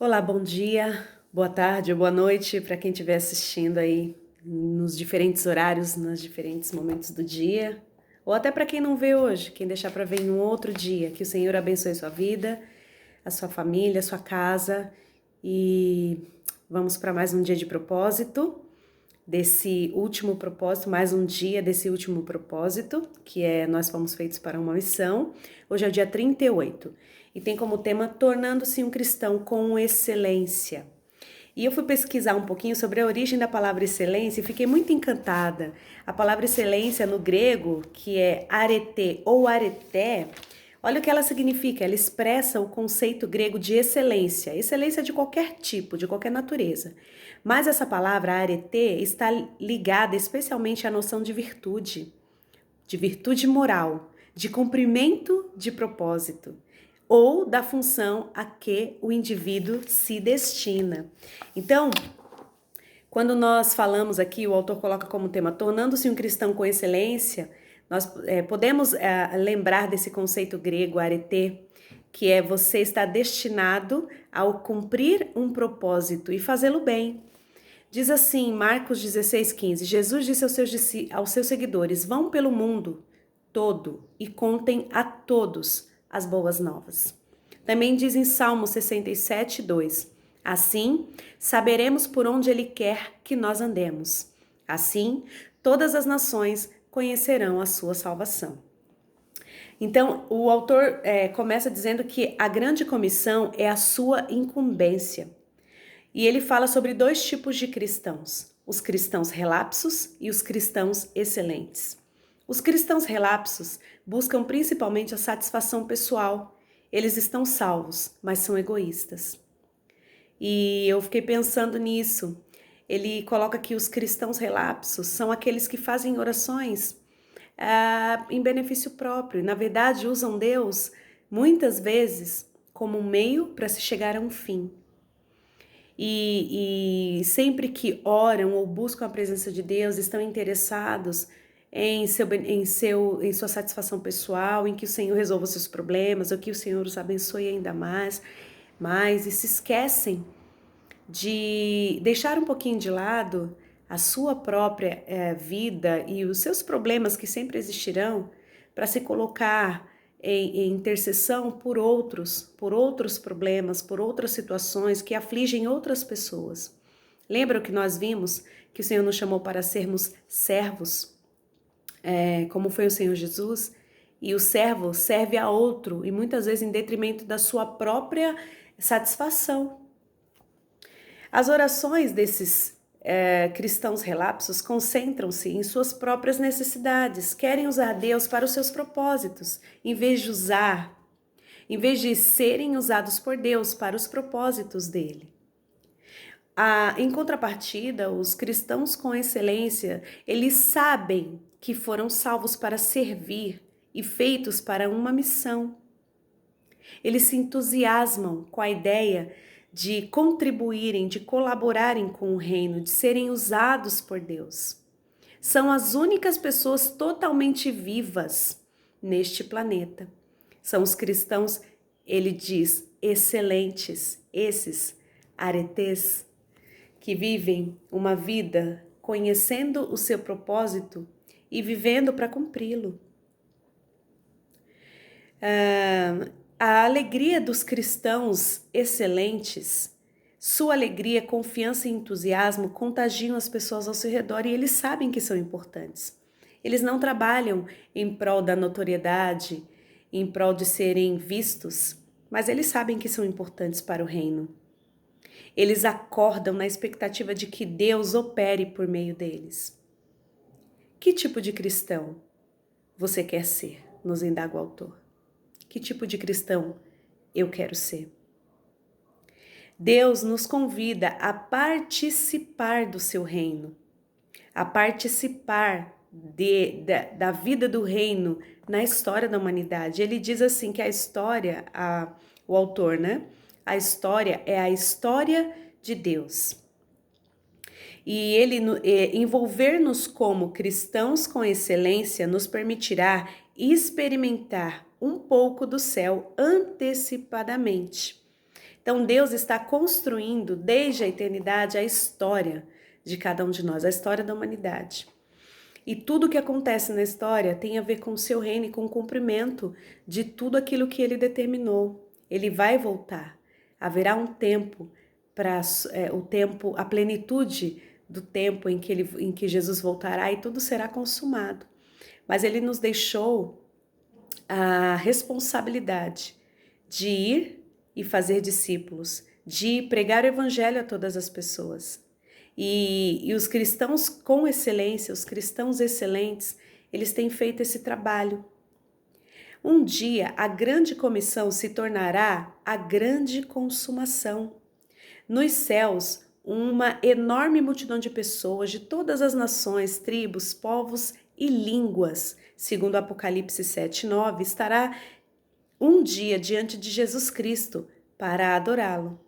Olá, bom dia, boa tarde ou boa noite para quem estiver assistindo aí nos diferentes horários, nos diferentes momentos do dia, ou até para quem não vê hoje, quem deixar para ver em um outro dia. Que o Senhor abençoe sua vida, a sua família, a sua casa e vamos para mais um dia de propósito, desse último propósito, mais um dia desse último propósito, que é nós fomos feitos para uma missão. Hoje é o dia 38 e tem como tema Tornando-se um Cristão com Excelência. E eu fui pesquisar um pouquinho sobre a origem da palavra excelência e fiquei muito encantada. A palavra excelência no grego, que é arete ou areté, olha o que ela significa. Ela expressa o conceito grego de excelência, excelência de qualquer tipo, de qualquer natureza. Mas essa palavra arete está ligada especialmente à noção de virtude moral, de cumprimento de propósito ou da função a que o indivíduo se destina. Então, quando nós falamos aqui, o autor coloca como tema tornando-se um cristão com excelência, nós podemos lembrar desse conceito grego, arete, que é você estar destinado ao cumprir um propósito e fazê-lo bem. Diz assim, Marcos 16,15, Jesus disse aos seus seguidores, vão pelo mundo todo e contem a todos as boas novas. Também diz em Salmo 67:2, assim saberemos por onde Ele quer que nós andemos. Assim, todas as nações conhecerão a sua salvação. Então, o autor começa dizendo que a grande comissão é a sua incumbência. E ele fala sobre dois tipos de cristãos, os cristãos relapsos e os cristãos excelentes. Os cristãos relapsos buscam principalmente a satisfação pessoal. Eles estão salvos, mas são egoístas. E eu fiquei pensando nisso. Ele coloca que os cristãos relapsos são aqueles que fazem orações em benefício próprio. Na verdade, usam Deus muitas vezes como um meio para se chegar a um fim. E sempre que oram ou buscam a presença de Deus, estão interessados em sua satisfação pessoal, em que o Senhor resolva os seus problemas, ou que o Senhor os abençoe ainda mais, e se esquecem de deixar um pouquinho de lado a sua própria vida e os seus problemas que sempre existirão para se colocar em intercessão por outros problemas, por outras situações que afligem outras pessoas. Lembra que nós vimos que o Senhor nos chamou para sermos servos, como foi o Senhor Jesus? E o servo serve a outro e muitas vezes em detrimento da sua própria satisfação. As orações desses cristãos relapsos concentram-se em suas próprias necessidades, querem usar Deus para os seus propósitos, em vez de serem usados por Deus para os propósitos dele. Em contrapartida, os cristãos com excelência, eles sabem que foram salvos para servir e feitos para uma missão. Eles se entusiasmam com a ideia de contribuírem, de colaborarem com o reino, de serem usados por Deus. São as únicas pessoas totalmente vivas neste planeta. São os cristãos, ele diz, excelentes, esses aretes, que vivem uma vida conhecendo o seu propósito e vivendo para cumpri-lo. A alegria dos cristãos excelentes, sua alegria, confiança e entusiasmo contagiam as pessoas ao seu redor e eles sabem que são importantes. Eles não trabalham em prol da notoriedade, em prol de serem vistos, mas eles sabem que são importantes para o reino. Eles acordam na expectativa de que Deus opere por meio deles. Que tipo de cristão você quer ser? Nos indaga o autor. Que tipo de cristão eu quero ser? Deus nos convida a participar do seu reino, a participar da vida do reino na história da humanidade. Ele diz assim que a história, o autor, né? A história é a história de Deus. E ele envolver-nos como cristãos com excelência nos permitirá experimentar um pouco do céu antecipadamente. Então Deus está construindo desde a eternidade a história de cada um de nós, a história da humanidade. E tudo que acontece na história tem a ver com o seu reino e com o cumprimento de tudo aquilo que ele determinou. Ele vai voltar. Haverá um tempo para o tempo, a plenitude do tempo em que Jesus voltará e tudo será consumado. Mas ele nos deixou a responsabilidade de ir e fazer discípulos, de pregar o evangelho a todas as pessoas. E os cristãos com excelência, os cristãos excelentes, eles têm feito esse trabalho. Um dia a grande comissão se tornará a grande consumação. Nos céus, uma enorme multidão de pessoas de todas as nações, tribos, povos e línguas, segundo Apocalipse 7:9, estará um dia diante de Jesus Cristo para adorá-lo.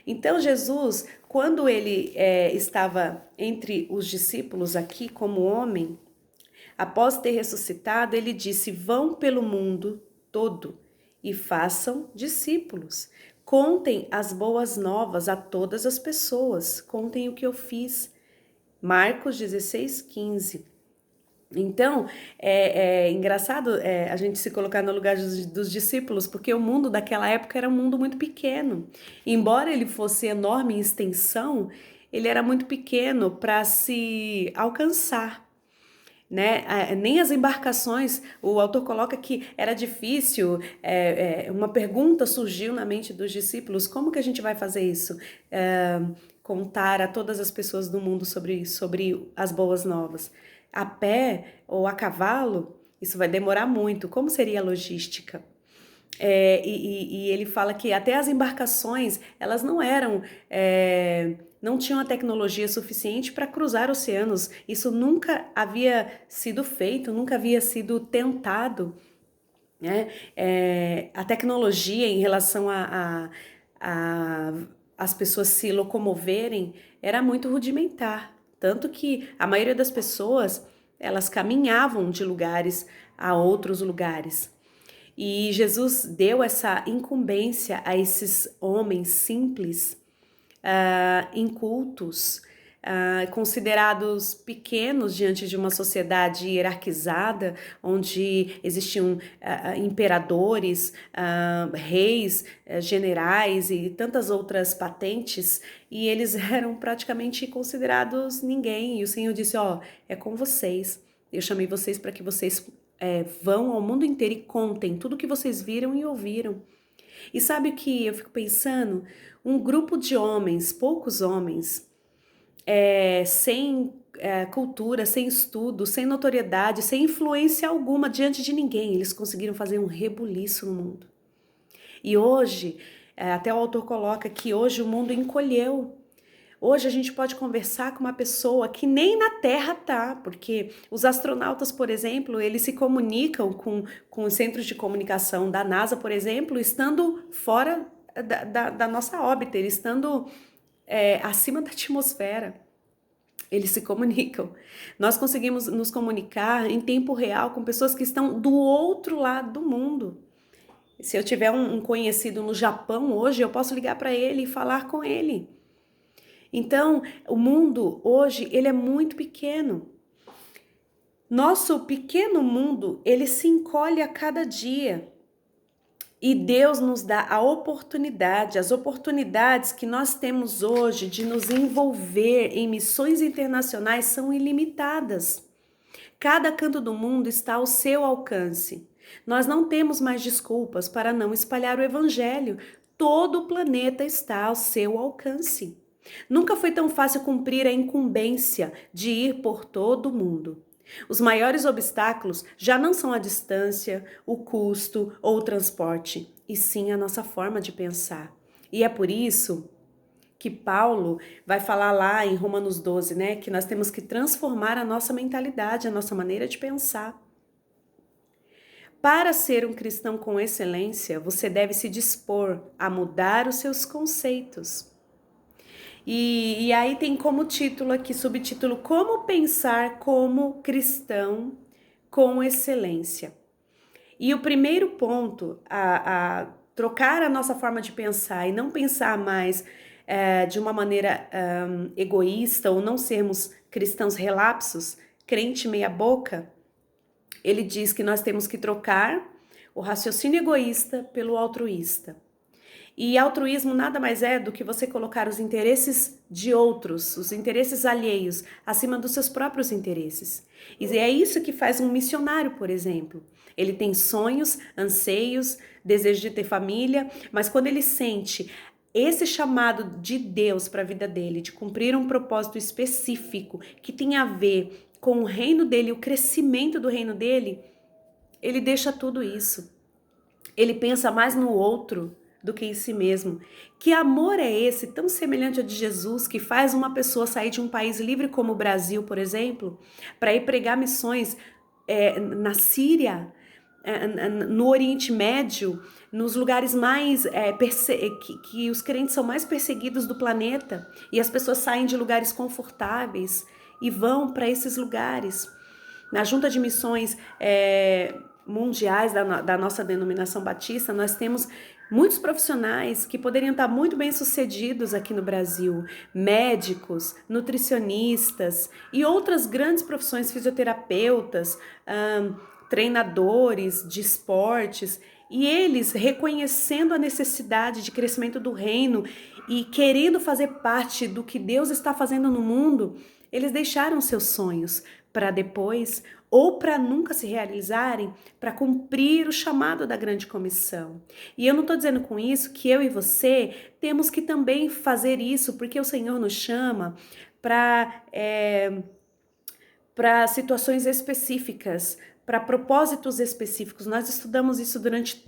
Então Jesus, quando ele estava entre os discípulos aqui como homem, após ter ressuscitado, ele disse: vão pelo mundo todo e façam discípulos. Contem as boas novas a todas as pessoas. Contem o que eu fiz. Marcos 16:15. Então, é engraçado a gente se colocar no lugar dos discípulos, porque o mundo daquela época era um mundo muito pequeno. Embora ele fosse enorme em extensão, ele era muito pequeno para se alcançar, né? Nem as embarcações, o autor coloca que era difícil, uma pergunta surgiu na mente dos discípulos: como que a gente vai fazer isso? Contar a todas as pessoas do mundo sobre as boas novas. A pé ou a cavalo, isso vai demorar muito. Como seria a logística? E ele fala que até as embarcações, elas não eram, não tinham a tecnologia suficiente para cruzar oceanos. Isso nunca havia sido feito, nunca havia sido tentado, né? A tecnologia em relação as pessoas se locomoverem era muito rudimentar. Tanto que a maioria das pessoas, elas caminhavam de lugares a outros lugares. E Jesus deu essa incumbência a esses homens simples, incultos, considerados pequenos diante de uma sociedade hierarquizada, onde existiam imperadores, reis, generais e tantas outras patentes, e eles eram praticamente considerados ninguém. E o Senhor disse: ó, é com vocês. Eu chamei vocês para que vocês vão ao mundo inteiro e contem tudo o que vocês viram e ouviram. E sabe o que eu fico pensando? Um grupo de homens, poucos homens, sem cultura, sem estudo, sem notoriedade, sem influência alguma diante de ninguém, eles conseguiram fazer um rebuliço no mundo. E hoje, até o autor coloca que hoje o mundo encolheu. Hoje a gente pode conversar com uma pessoa que nem na Terra tá, porque os astronautas, por exemplo, eles se comunicam com os centros de comunicação da NASA, por exemplo, estando fora da nossa órbita, eles estando acima da atmosfera. Eles se comunicam. Nós conseguimos nos comunicar em tempo real com pessoas que estão do outro lado do mundo. Se eu tiver um conhecido no Japão hoje, eu posso ligar para ele e falar com ele. Então, o mundo hoje, ele é muito pequeno. Nosso pequeno mundo, ele se encolhe a cada dia. E Deus nos dá a oportunidade, as oportunidades que nós temos hoje de nos envolver em missões internacionais são ilimitadas. Cada canto do mundo está ao seu alcance. Nós não temos mais desculpas para não espalhar o evangelho. Todo o planeta está ao seu alcance. Nunca foi tão fácil cumprir a incumbência de ir por todo o mundo. Os maiores obstáculos já não são a distância, o custo ou o transporte, e sim a nossa forma de pensar. E é por isso que Paulo vai falar lá em Romanos 12, né, que nós temos que transformar a nossa mentalidade, a nossa maneira de pensar. Para ser um cristão com excelência, você deve se dispor a mudar os seus conceitos. E aí tem como título aqui, subtítulo, Como Pensar como Cristão com Excelência. E o primeiro ponto trocar a nossa forma de pensar e não pensar mais de uma maneira egoísta, ou não sermos cristãos relapsos, crente meia boca, ele diz que nós temos que trocar o raciocínio egoísta pelo altruísta. E altruísmo nada mais é do que você colocar os interesses de outros, os interesses alheios, acima dos seus próprios interesses. E é isso que faz um missionário, por exemplo. Ele tem sonhos, anseios, desejo de ter família, mas quando ele sente esse chamado de Deus para a vida dele, de cumprir um propósito específico que tem a ver com o reino dele, o crescimento do reino dele, ele deixa tudo isso. Ele pensa mais no outro do que em si mesmo. Que amor é esse, tão semelhante ao de Jesus, que faz uma pessoa sair de um país livre como o Brasil, por exemplo, para ir pregar missões na Síria, no Oriente Médio, nos lugares mais que os crentes são mais perseguidos do planeta, e as pessoas saem de lugares confortáveis e vão para esses lugares. Na Junta de Missões mundiais da nossa denominação batista, nós temos muitos profissionais que poderiam estar muito bem sucedidos aqui no Brasil, médicos, nutricionistas e outras grandes profissões, fisioterapeutas, treinadores de esportes, e eles reconhecendo a necessidade de crescimento do reino e querendo fazer parte do que Deus está fazendo no mundo, eles deixaram seus sonhos para depois, ou para nunca se realizarem, para cumprir o chamado da grande comissão. E eu não estou dizendo com isso que eu e você temos que também fazer isso, porque o Senhor nos chama para situações específicas, para propósitos específicos. Nós estudamos isso durante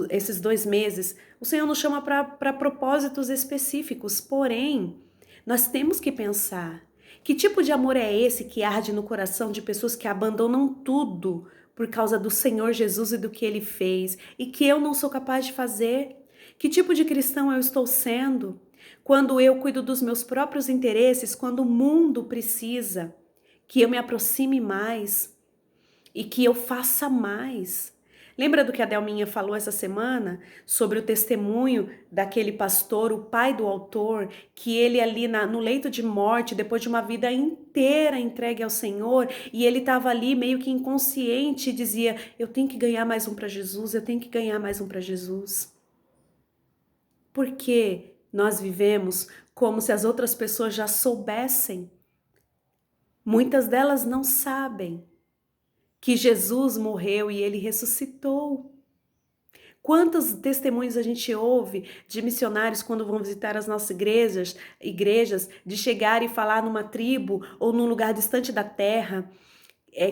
esses 2 meses. O Senhor nos chama para propósitos específicos, porém, nós temos que pensar: que tipo de amor é esse que arde no coração de pessoas que abandonam tudo por causa do Senhor Jesus e do que Ele fez, e que eu não sou capaz de fazer? Que tipo de cristão eu estou sendo quando eu cuido dos meus próprios interesses, quando o mundo precisa que eu me aproxime mais e que eu faça mais? Lembra do que a Delminha falou essa semana sobre o testemunho daquele pastor, o pai do autor, que ele ali no leito de morte, depois de uma vida inteira entregue ao Senhor, e ele estava ali meio que inconsciente e dizia: eu tenho que ganhar mais um para Jesus, eu tenho que ganhar mais um para Jesus. Porque nós vivemos como se as outras pessoas já soubessem. Muitas delas não sabem que Jesus morreu e Ele ressuscitou. Quantos testemunhos a gente ouve de missionários quando vão visitar as nossas igrejas, de chegar e falar numa tribo ou num lugar distante da terra,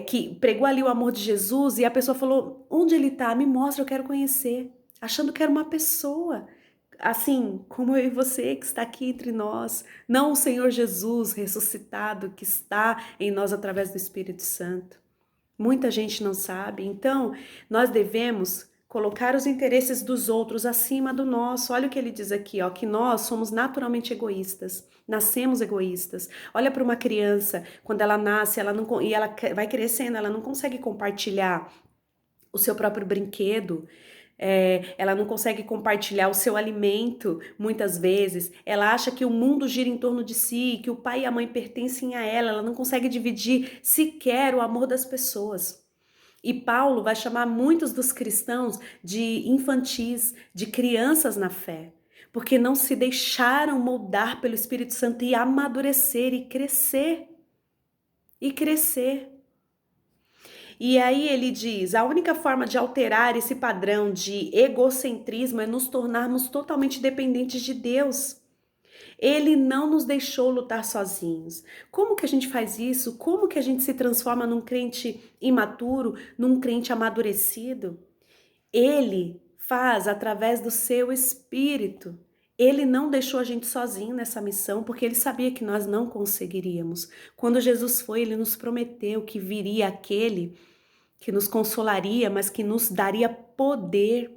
que pregou ali o amor de Jesus, e a pessoa falou: onde ele está? Me mostra, eu quero conhecer. Achando que era uma pessoa, assim como eu e você que está aqui entre nós, não o Senhor Jesus ressuscitado que está em nós através do Espírito Santo. Muita gente não sabe. Então, nós devemos colocar os interesses dos outros acima do nosso. Olha o que ele diz aqui, ó, que nós somos naturalmente egoístas. Nascemos egoístas. Olha para uma criança, quando ela nasce, ela vai crescendo, ela não consegue compartilhar o seu próprio brinquedo. Ela não consegue compartilhar o seu alimento, muitas vezes. Ela acha que o mundo gira em torno de si, que o pai e a mãe pertencem a ela. Ela não consegue dividir sequer o amor das pessoas. E Paulo vai chamar muitos dos cristãos de infantis, de crianças na fé, porque não se deixaram moldar pelo Espírito Santo e amadurecer e crescer. E crescer. E aí ele diz: a única forma de alterar esse padrão de egocentrismo é nos tornarmos totalmente dependentes de Deus. Ele não nos deixou lutar sozinhos. Como que a gente faz isso? Como que a gente se transforma num crente imaturo, num crente amadurecido? Ele faz através do seu Espírito. Ele não deixou a gente sozinho nessa missão, porque ele sabia que nós não conseguiríamos. Quando Jesus foi, ele nos prometeu que viria aquele que nos consolaria, mas que nos daria poder.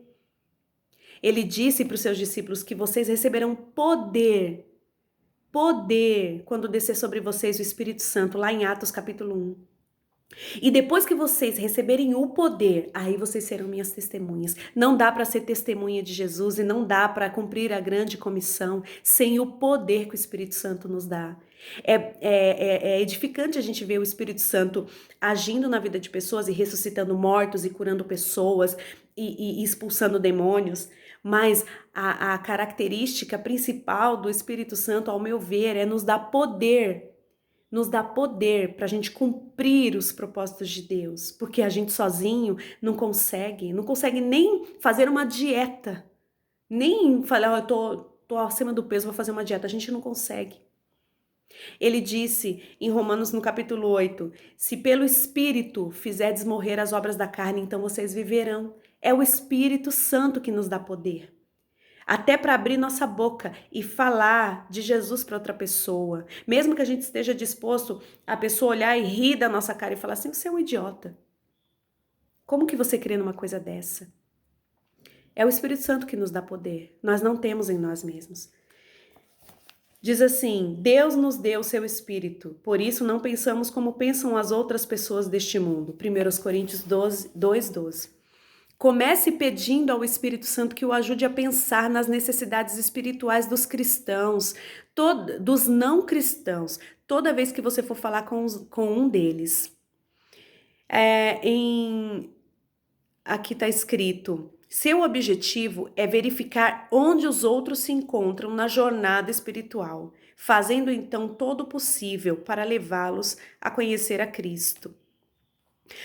Ele disse para os seus discípulos que vocês receberão poder, quando descer sobre vocês o Espírito Santo, lá em Atos capítulo 1. E depois que vocês receberem o poder, aí vocês serão minhas testemunhas. Não dá para ser testemunha de Jesus e não dá para cumprir a grande comissão sem o poder que o Espírito Santo nos dá. É edificante a gente ver o Espírito Santo agindo na vida de pessoas e ressuscitando mortos e curando pessoas e expulsando demônios. Mas a característica principal do Espírito Santo, ao meu ver, é nos dá poder para a gente cumprir os propósitos de Deus, porque a gente sozinho não consegue nem fazer uma dieta, nem falar, eu tô acima do peso, vou fazer uma dieta, a gente não consegue. Ele disse em Romanos no capítulo 8, se pelo Espírito fizerdes morrer as obras da carne, então vocês viverão. É o Espírito Santo que nos dá poder. Até para abrir nossa boca e falar de Jesus para outra pessoa. Mesmo que a gente esteja disposto a pessoa olhar e rir da nossa cara e falar assim, você é um idiota. Como que você crê numa coisa dessa? É o Espírito Santo que nos dá poder. Nós não temos em nós mesmos. Diz assim, Deus nos deu o seu Espírito, por isso não pensamos como pensam as outras pessoas deste mundo. 1 Coríntios 2:12. Comece pedindo ao Espírito Santo que o ajude a pensar nas necessidades espirituais dos cristãos, dos não cristãos, toda vez que você for falar com um deles. Aqui está escrito, seu objetivo é verificar onde os outros se encontram na jornada espiritual, fazendo então todo o possível para levá-los a conhecer a Cristo.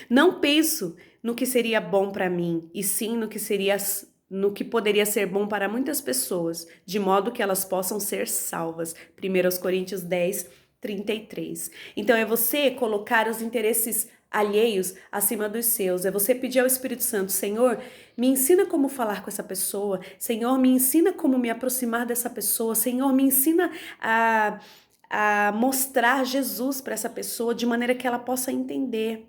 Não penso no que seria bom para mim, e sim no que poderia ser bom para muitas pessoas, de modo que elas possam ser salvas. 1 Coríntios 10:33. Então é você colocar os interesses alheios acima dos seus. É você pedir ao Espírito Santo, Senhor, me ensina como falar com essa pessoa. Senhor, me ensina como me aproximar dessa pessoa. Senhor, me ensina a mostrar Jesus para essa pessoa de maneira que ela possa entender.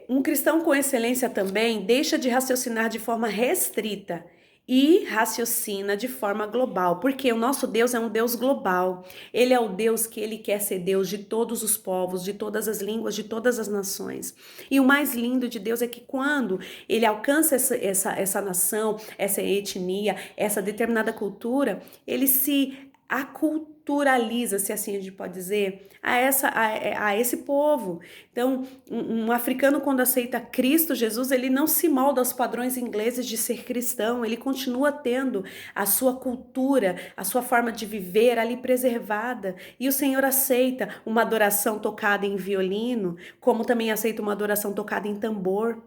Um cristão com excelência também deixa de raciocinar de forma restrita e raciocina de forma global, porque o nosso Deus é um Deus global. Ele é o Deus que ele quer ser Deus de todos os povos, de todas as línguas, de todas as nações. E o mais lindo de Deus é que quando ele alcança essa nação, essa etnia, essa determinada cultura, ele se aculturaliza, se assim a gente pode dizer, a esse povo. Então, um africano, quando aceita Cristo Jesus, ele não se molda aos padrões ingleses de ser cristão, ele continua tendo a sua cultura, a sua forma de viver ali preservada. E o Senhor aceita uma adoração tocada em violino, como também aceita uma adoração tocada em tambor.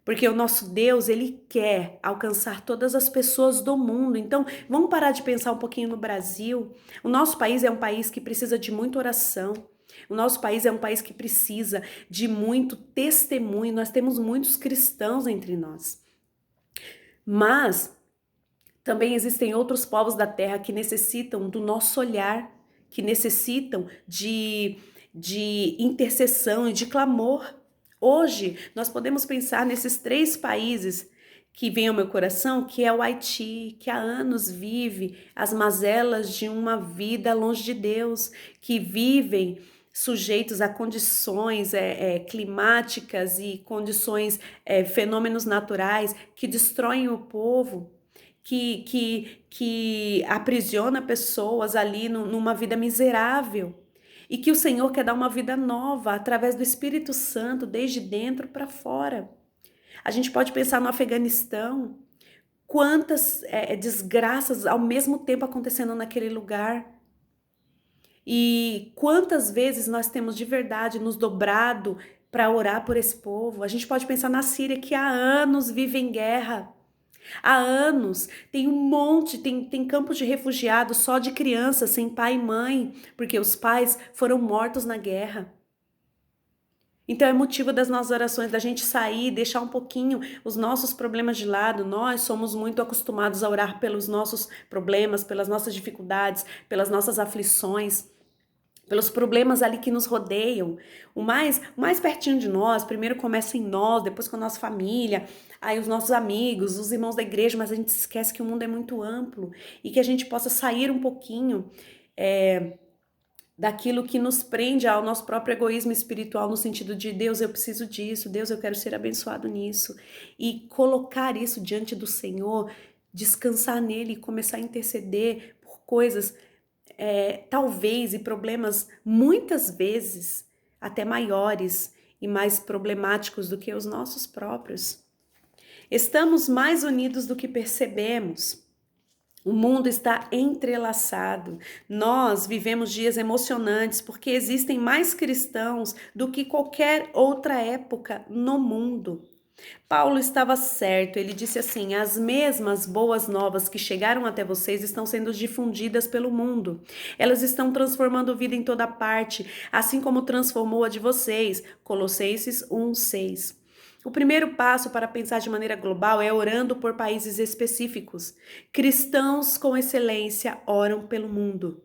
Porque o nosso Deus, ele quer alcançar todas as pessoas do mundo. Então, vamos parar de pensar um pouquinho no Brasil. O nosso país é um país que precisa de muita oração. O nosso país é um país que precisa de muito testemunho. Nós temos muitos cristãos entre nós. Mas também existem outros povos da terra que necessitam do nosso olhar, que necessitam de intercessão e de clamor. Hoje, nós podemos pensar nesses 3 países que vêm ao meu coração, que é o Haiti, que há anos vive as mazelas de uma vida longe de Deus, que vivem sujeitos a condições climáticas e condições, fenômenos naturais que destroem o povo, que aprisiona pessoas ali numa vida miserável. E que o Senhor quer dar uma vida nova através do Espírito Santo, desde dentro para fora. A gente pode pensar no Afeganistão, quantas desgraças ao mesmo tempo acontecendo naquele lugar. E quantas vezes nós temos de verdade nos dobrado para orar por esse povo. A gente pode pensar na Síria, que há anos vive em guerra. Há anos tem um monte, tem campos de refugiados só de crianças sem pai e mãe, porque os pais foram mortos na guerra. Então é motivo das nossas orações, da gente sair, deixar um pouquinho os nossos problemas de lado. Nós somos muito acostumados a orar pelos nossos problemas, pelas nossas dificuldades, pelas nossas aflições, pelos problemas ali que nos rodeiam. O mais pertinho de nós, primeiro começa em nós, depois com a nossa família, aí os nossos amigos, os irmãos da igreja, mas a gente esquece que o mundo é muito amplo e que a gente possa sair um pouquinho daquilo que nos prende ao nosso próprio egoísmo espiritual, no sentido de Deus, eu preciso disso, Deus, eu quero ser abençoado nisso, e colocar isso diante do Senhor, descansar nele e começar a interceder por coisas, talvez, e problemas muitas vezes até maiores e mais problemáticos do que os nossos próprios. Estamos mais unidos do que percebemos. O mundo está entrelaçado. Nós vivemos dias emocionantes porque existem mais cristãos do que qualquer outra época no mundo. Paulo estava certo, ele disse assim: as mesmas boas novas que chegaram até vocês estão sendo difundidas pelo mundo. Elas estão transformando vida em toda parte, assim como transformou a de vocês. Colossenses 1:6. O primeiro passo para pensar de maneira global é orando por países específicos. Cristãos com excelência oram pelo mundo.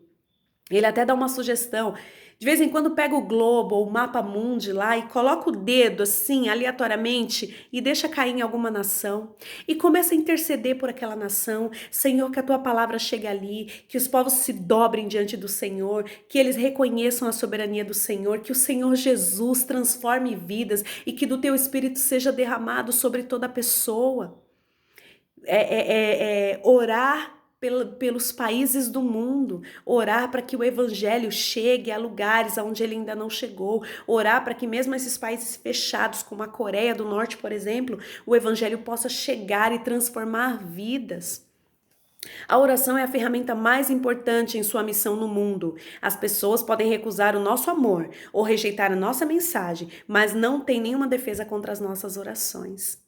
Ele até dá uma sugestão. De vez em quando pega o globo ou o mapa mundi lá e coloca o dedo assim, aleatoriamente, e deixa cair em alguma nação. E começa a interceder por aquela nação. Senhor, que a tua palavra chegue ali, que os povos se dobrem diante do Senhor, que eles reconheçam a soberania do Senhor, que o Senhor Jesus transforme vidas e que do teu Espírito seja derramado sobre toda pessoa. Orar pelos países do mundo, orar para que o evangelho chegue a lugares onde ele ainda não chegou, orar para que mesmo esses países fechados, como a Coreia do Norte, por exemplo, o evangelho possa chegar e transformar vidas. A oração é a ferramenta mais importante em sua missão no mundo. As pessoas podem recusar o nosso amor ou rejeitar a nossa mensagem, mas não tem nenhuma defesa contra as nossas orações.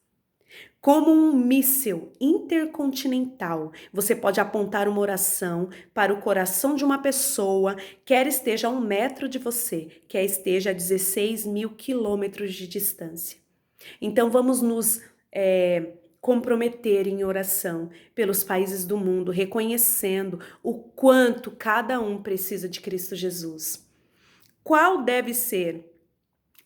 Como um míssil intercontinental, você pode apontar uma oração para o coração de uma pessoa, quer esteja a 1 metro de você, quer esteja a 16 mil quilômetros de distância. Então vamos nos comprometer em oração pelos países do mundo, reconhecendo o quanto cada um precisa de Cristo Jesus. Qual deve ser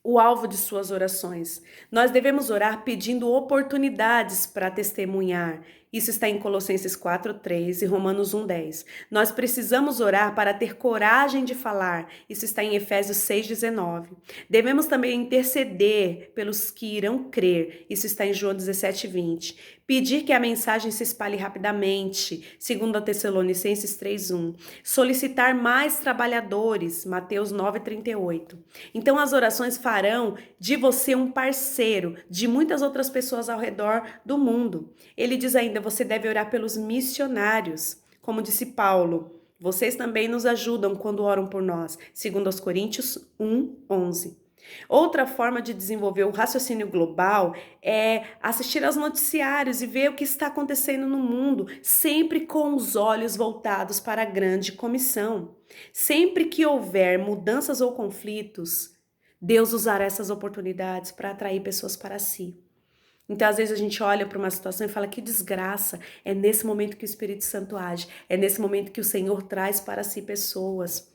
o alvo de suas orações? Nós devemos orar pedindo oportunidades para testemunhar. Isso está em Colossenses 4:3 e Romanos 1:10. Nós precisamos orar para ter coragem de falar. Isso está em Efésios 6:19. Devemos também interceder pelos que irão crer. Isso está em João 17:20. Pedir que a mensagem se espalhe rapidamente. 2 Tessalonicenses 3:1. Solicitar mais trabalhadores. Mateus 9:38. Então as orações farão de você um parceiro de muitas outras pessoas ao redor do mundo. Ele diz ainda: você deve orar pelos missionários. Como disse Paulo, vocês também nos ajudam quando oram por nós. 2 Coríntios 1:11. Outra forma de desenvolver o raciocínio global é assistir aos noticiários e ver o que está acontecendo no mundo, sempre com os olhos voltados para a grande comissão. Sempre que houver mudanças ou conflitos, Deus usará essas oportunidades para atrair pessoas para si. Então, às vezes a gente olha para uma situação e fala: que desgraça. É nesse momento que o Espírito Santo age, é nesse momento que o Senhor traz para si pessoas.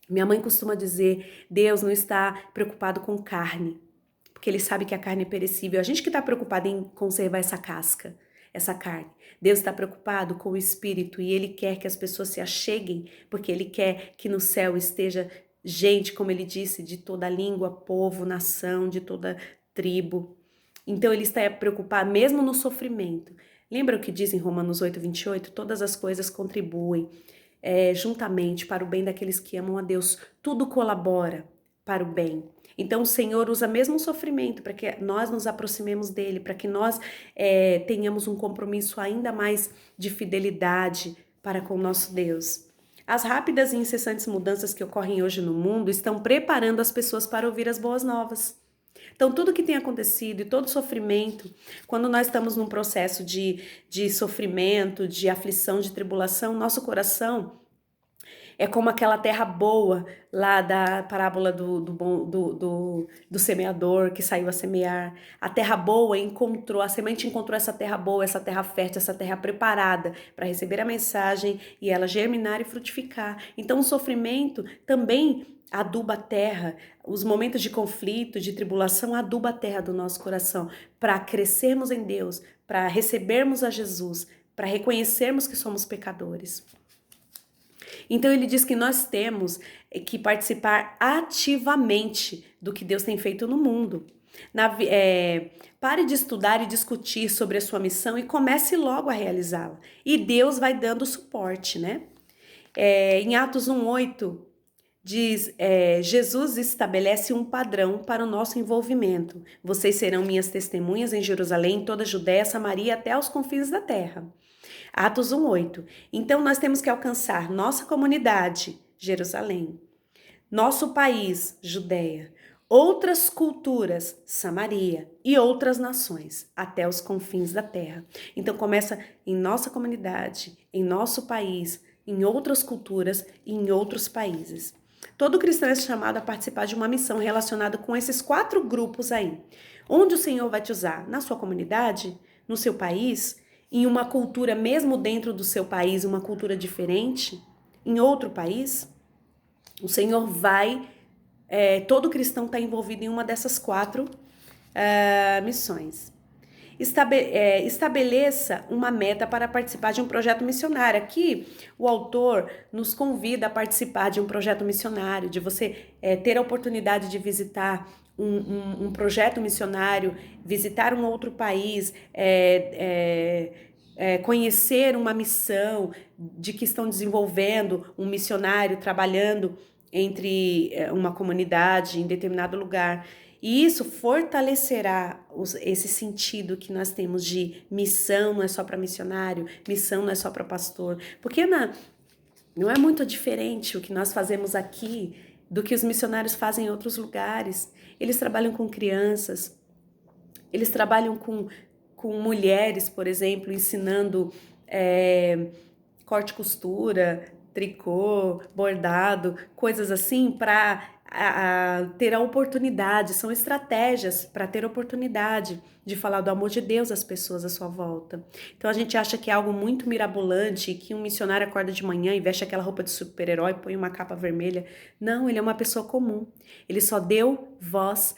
Minha mãe costuma dizer: Deus não está preocupado com carne, porque Ele sabe que a carne é perecível. A gente que está preocupado em conservar essa casca, essa carne. Deus está preocupado com o Espírito e Ele quer que as pessoas se acheguem, porque Ele quer que no céu esteja gente, como Ele disse, de toda língua, povo, nação, de toda tribo. Então Ele está preocupado mesmo no sofrimento. Lembra o que diz em Romanos 8:28? Todas as coisas contribuem juntamente para o bem daqueles que amam a Deus. Tudo colabora para o bem. Então o Senhor usa mesmo o sofrimento para que nós nos aproximemos dele, para que nós tenhamos um compromisso ainda mais de fidelidade para com o nosso Deus. As rápidas e incessantes mudanças que ocorrem hoje no mundo estão preparando as pessoas para ouvir as boas novas. Então, tudo que tem acontecido e todo sofrimento, quando nós estamos num processo de sofrimento, de aflição, de tribulação, nosso coração é como aquela terra boa lá da parábola do semeador que saiu a semear. A terra boa a semente encontrou essa terra boa, essa terra fértil, essa terra preparada para receber a mensagem e ela germinar e frutificar. Então o sofrimento também aduba a terra, os momentos de conflito, de tribulação aduba a terra do nosso coração para crescermos em Deus, para recebermos a Jesus, para reconhecermos que somos pecadores. Então ele diz que nós temos que participar ativamente do que Deus tem feito no mundo. Pare de estudar e discutir sobre a sua missão e comece logo a realizá-la. E Deus vai dando suporte, né? Em Atos 1:8 diz, Jesus estabelece um padrão para o nosso envolvimento. Vocês serão minhas testemunhas em Jerusalém, em toda a Judéia, Samaria, até os confins da terra. Atos 1:8. Então nós temos que alcançar nossa comunidade, Jerusalém, nosso país, Judéia, outras culturas, Samaria, e outras nações, até os confins da terra. Então começa em nossa comunidade, em nosso país, em outras culturas e em outros países. Todo cristão é chamado a participar de uma missão relacionada com esses 4 grupos aí. Onde o Senhor vai te usar? Na sua comunidade? No seu país? Em uma cultura, mesmo dentro do seu país, uma cultura diferente? Em outro país? O Senhor vai... todo cristão está envolvido em uma dessas 4 missões. Estabeleça uma meta para participar de um projeto missionário. Aqui, o autor nos convida a participar de um projeto missionário, de você ter a oportunidade de visitar um projeto missionário, visitar um outro país, conhecer uma missão de que estão desenvolvendo um missionário trabalhando entre uma comunidade em determinado lugar. E isso fortalecerá esse sentido que nós temos de missão não é só para missionário, missão não é só para pastor. Porque não é muito diferente o que nós fazemos aqui do que os missionários fazem em outros lugares. Eles trabalham com crianças, eles trabalham com mulheres, por exemplo, ensinando corte e costura, tricô, bordado, coisas assim para ter a oportunidade, são estratégias para ter oportunidade de falar do amor de Deus às pessoas à sua volta. Então a gente acha que é algo muito mirabolante, que um missionário acorda de manhã e veste aquela roupa de super-herói, põe uma capa vermelha. Não, ele é uma pessoa comum. Ele só deu voz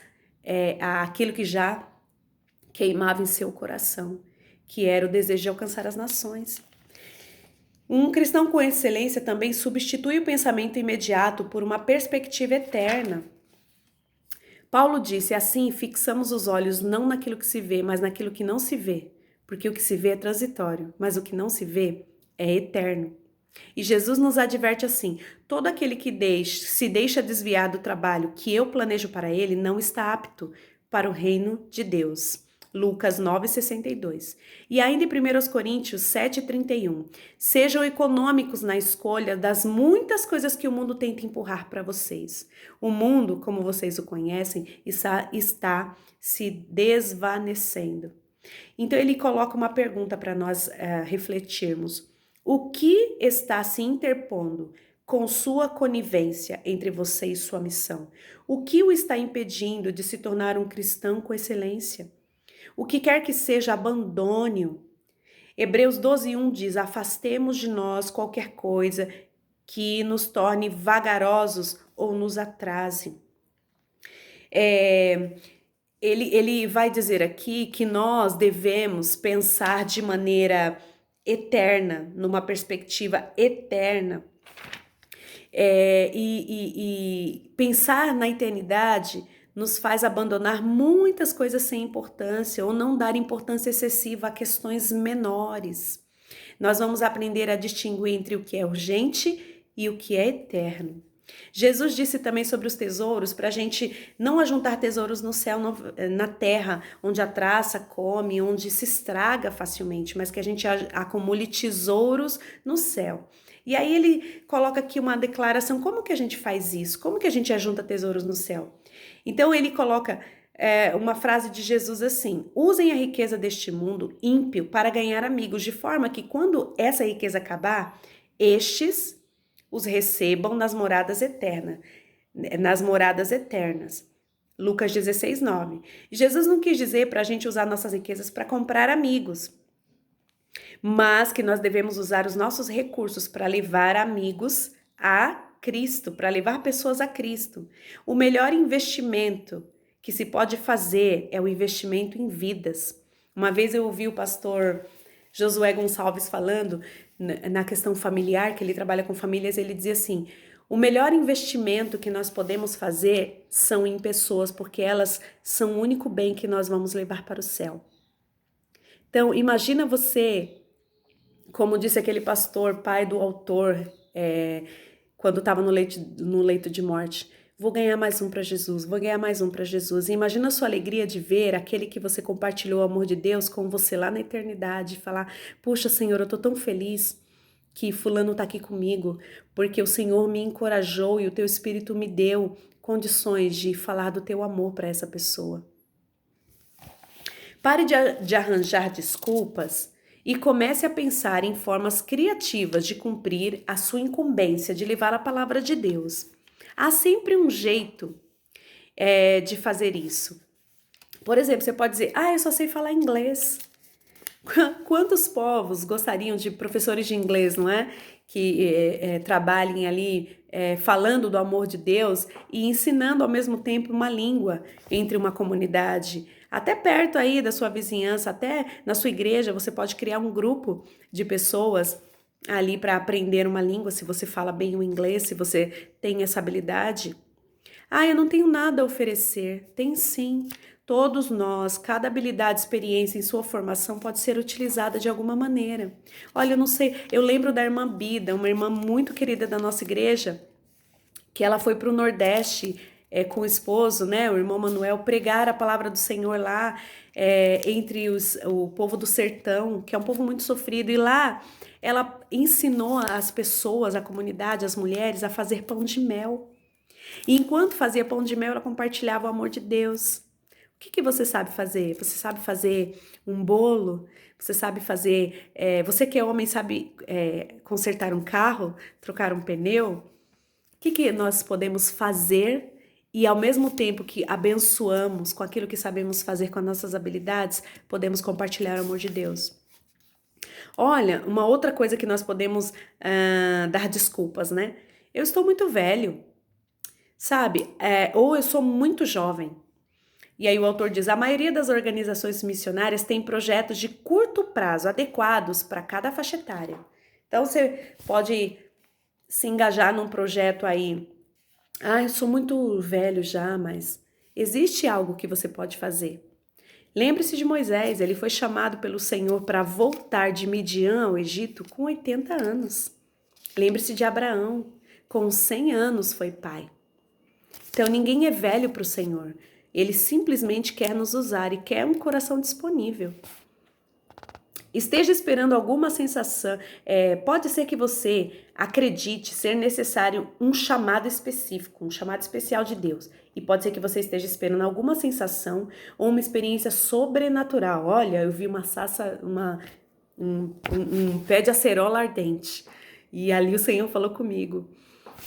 àquilo que já queimava em seu coração, que era o desejo de alcançar as nações. Um cristão com excelência também substitui o pensamento imediato por uma perspectiva eterna. Paulo disse, assim, fixamos os olhos não naquilo que se vê, mas naquilo que não se vê, porque o que se vê é transitório, mas o que não se vê é eterno. E Jesus nos adverte assim, todo aquele que se deixa desviar do trabalho que eu planejo para ele não está apto para o reino de Deus. Lucas 9,62. E ainda em 1 Coríntios 7,31. Sejam econômicos na escolha das muitas coisas que o mundo tenta empurrar para vocês. O mundo, como vocês o conhecem, está se desvanecendo. Então ele coloca uma pergunta para nós refletirmos. O que está se interpondo com sua conivência entre você e sua missão? O que o está impedindo de se tornar um cristão com excelência? O que quer que seja, abandone-o. Hebreus 12:1 diz, afastemos de nós qualquer coisa que nos torne vagarosos ou nos atrase. Ele vai dizer aqui que nós devemos pensar de maneira eterna, numa perspectiva eterna. E pensar na eternidade nos faz abandonar muitas coisas sem importância ou não dar importância excessiva a questões menores. Nós vamos aprender a distinguir entre o que é urgente e o que é eterno. Jesus disse também sobre os tesouros, para a gente não ajuntar tesouros no céu, na terra, onde a traça come, onde se estraga facilmente, mas que a gente acumule tesouros no céu. E aí ele coloca aqui uma declaração, como que a gente faz isso? Como que a gente ajunta tesouros no céu? Então ele coloca uma frase de Jesus assim, usem a riqueza deste mundo ímpio para ganhar amigos, de forma que quando essa riqueza acabar, estes os recebam nas moradas eternas. Lucas 16:9. Jesus não quis dizer para a gente usar nossas riquezas para comprar amigos, mas que nós devemos usar os nossos recursos para levar amigos a Cristo, para levar pessoas a Cristo. O melhor investimento que se pode fazer é o investimento em vidas. Uma vez eu ouvi o pastor Josué Gonçalves falando na questão familiar, que ele trabalha com famílias, ele dizia assim: o melhor investimento que nós podemos fazer são em pessoas, porque elas são o único bem que nós vamos levar para o céu. Então, imagina você, como disse aquele pastor, pai do autor, quando estava no leito de morte: vou ganhar mais um para Jesus, vou ganhar mais um para Jesus. E imagina a sua alegria de ver aquele que você compartilhou o amor de Deus com você lá na eternidade, e falar: puxa, Senhor, eu estou tão feliz que fulano está aqui comigo, porque o Senhor me encorajou e o teu Espírito me deu condições de falar do teu amor para essa pessoa. Pare de arranjar desculpas e comece a pensar em formas criativas de cumprir a sua incumbência de levar a palavra de Deus. Há sempre um jeito de fazer isso. Por exemplo, você pode dizer: eu só sei falar inglês. Quantos povos gostariam de professores de inglês, não é? Que trabalhem ali falando do amor de Deus e ensinando ao mesmo tempo uma língua entre uma comunidade. Até perto aí da sua vizinhança, até na sua igreja, você pode criar um grupo de pessoas ali para aprender uma língua, se você fala bem o inglês, se você tem essa habilidade. Eu não tenho nada a oferecer. Tem sim. Todos nós, cada habilidade, experiência em sua formação pode ser utilizada de alguma maneira. Olha, eu não sei, eu lembro da irmã Bida, uma irmã muito querida da nossa igreja, que ela foi para o Nordeste com o esposo, né, o irmão Manuel, pregar a palavra do Senhor lá entre o povo do sertão, que é um povo muito sofrido, e lá ela ensinou as pessoas, a comunidade, as mulheres a fazer pão de mel. E enquanto fazia pão de mel, ela compartilhava o amor de Deus. O que você sabe fazer? Você sabe fazer um bolo? Você sabe fazer... você que é homem sabe consertar um carro? Trocar um pneu? O que nós podemos fazer e ao mesmo tempo que abençoamos com aquilo que sabemos fazer com as nossas habilidades, podemos compartilhar o amor de Deus? Olha, uma outra coisa que nós podemos dar desculpas, né? Eu estou muito velho. Sabe, ou eu sou muito jovem. E aí o autor diz: a maioria das organizações missionárias tem projetos de curto prazo, adequados para cada faixa etária. Então você pode se engajar num projeto aí. Eu sou muito velho já, mas existe algo que você pode fazer. Lembre-se de Moisés, ele foi chamado pelo Senhor para voltar de Midian ao Egito com 80 anos. Lembre-se de Abraão, com 100 anos foi pai. Então ninguém é velho para o Senhor. Ele simplesmente quer nos usar e quer um coração disponível. Esteja esperando alguma sensação. Pode ser que você acredite ser necessário um chamado específico, um chamado especial de Deus. E pode ser que você esteja esperando alguma sensação ou uma experiência sobrenatural. Olha, eu vi uma sassa, um pé de acerola ardente. E ali o Senhor falou comigo.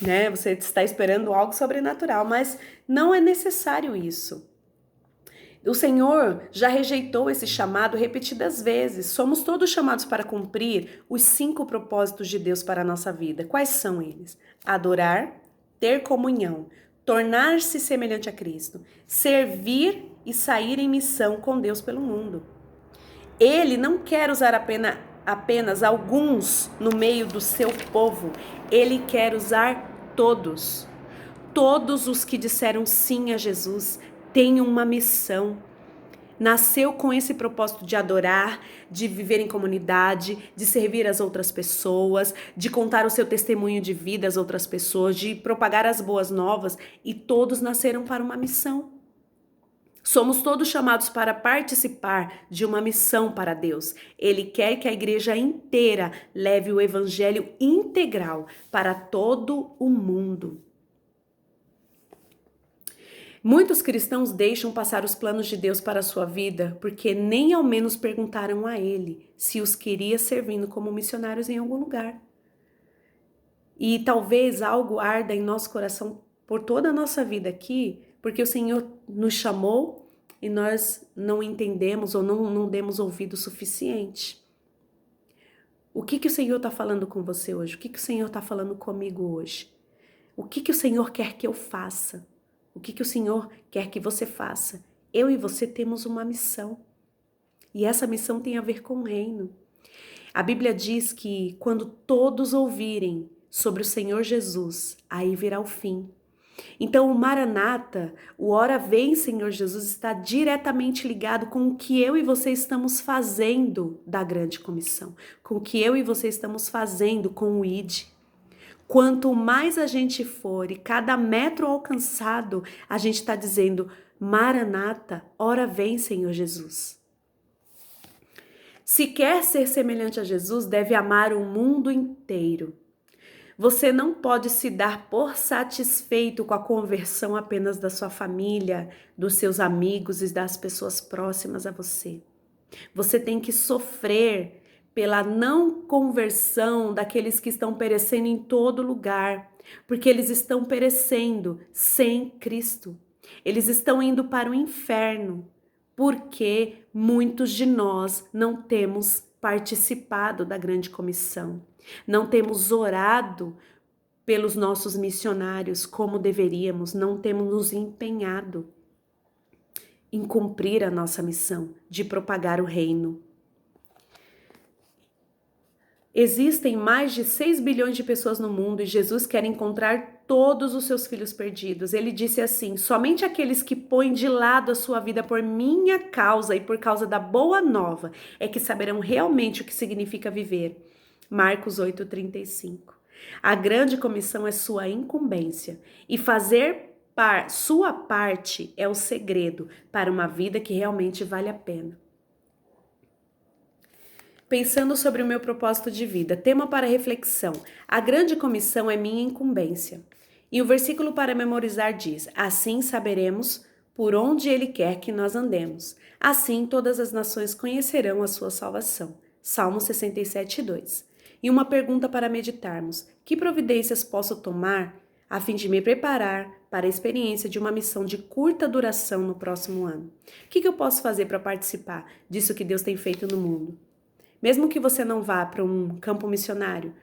Né? Você está esperando algo sobrenatural, mas não é necessário isso. O Senhor já rejeitou esse chamado repetidas vezes. Somos todos chamados para cumprir os 5 propósitos de Deus para a nossa vida. Quais são eles? Adorar, ter comunhão, tornar-se semelhante a Cristo, servir e sair em missão com Deus pelo mundo. Ele não quer usar apenas alguns no meio do seu povo. Ele quer usar todos. Todos os que disseram sim a Jesus têm uma missão. Nasceu com esse propósito de adorar, de viver em comunidade, de servir as outras pessoas, de contar o seu testemunho de vida às outras pessoas, de propagar as boas novas, e todos nasceram para uma missão. Somos todos chamados para participar de uma missão para Deus. Ele quer que a igreja inteira leve o evangelho integral para todo o mundo. Muitos cristãos deixam passar os planos de Deus para a sua vida porque nem ao menos perguntaram a Ele se os queria servindo como missionários em algum lugar. E talvez algo arda em nosso coração por toda a nossa vida aqui, porque o Senhor nos chamou e nós não entendemos ou não demos ouvido suficiente. O que o Senhor está falando com você hoje? O que o Senhor está falando comigo hoje? O que o Senhor quer que eu faça? O que o Senhor quer que você faça? Eu e você temos uma missão. E essa missão tem a ver com o reino. A Bíblia diz que quando todos ouvirem sobre o Senhor Jesus, aí virá o fim. Então, o Maranata, o Ora Vem, Senhor Jesus, está diretamente ligado com o que eu e você estamos fazendo da grande comissão, com o que eu e você estamos fazendo com o ID. Quanto mais a gente for e cada metro alcançado, a gente está dizendo, Maranata, ora vem, Senhor Jesus. Se quer ser semelhante a Jesus, deve amar o mundo inteiro. Você não pode se dar por satisfeito com a conversão apenas da sua família, dos seus amigos e das pessoas próximas a você. Você tem que sofrer pela não conversão daqueles que estão perecendo em todo lugar, porque eles estão perecendo sem Cristo. Eles estão indo para o inferno, porque muitos de nós não temos participado da grande comissão, não temos orado pelos nossos missionários como deveríamos, não temos nos empenhado em cumprir a nossa missão de propagar o reino. Existem mais de 6 bilhões de pessoas no mundo e Jesus quer encontrar todos os seus filhos perdidos. Ele disse assim: somente aqueles que põem de lado a sua vida por minha causa e por causa da boa nova é que saberão realmente o que significa viver. Marcos 8:35. A grande comissão é sua incumbência e fazer sua parte é o segredo para uma vida que realmente vale a pena. Pensando sobre o meu propósito de vida, tema para reflexão. A grande comissão é minha incumbência. E o versículo para memorizar diz: assim saberemos por onde Ele quer que nós andemos. Assim todas as nações conhecerão a sua salvação. Salmo 67:2. E uma pergunta para meditarmos: que providências posso tomar a fim de me preparar para a experiência de uma missão de curta duração no próximo ano? O que eu posso fazer para participar disso que Deus tem feito no mundo? Mesmo que você não vá para um campo missionário,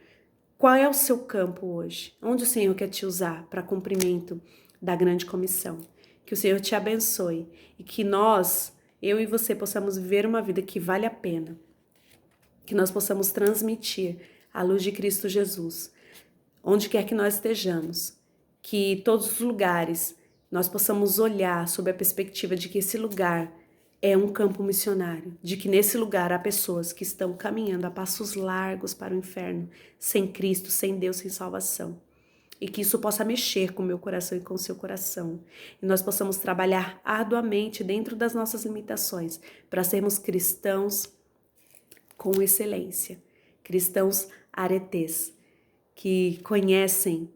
qual é o seu campo hoje? Onde o Senhor quer te usar para cumprimento da grande comissão? Que o Senhor te abençoe e que nós, eu e você, possamos viver uma vida que vale a pena. Que nós possamos transmitir a luz de Cristo Jesus, onde quer que nós estejamos. Que todos os lugares nós possamos olhar sob a perspectiva de que esse lugar é um campo missionário, de que nesse lugar há pessoas que estão caminhando a passos largos para o inferno, sem Cristo, sem Deus, sem salvação. E que isso possa mexer com o meu coração e com o seu coração. E nós possamos trabalhar arduamente dentro das nossas limitações para sermos cristãos com excelência. Cristãos aretês, que conhecem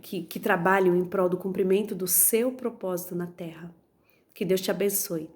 que trabalham em prol do cumprimento do seu propósito na terra. Que Deus te abençoe.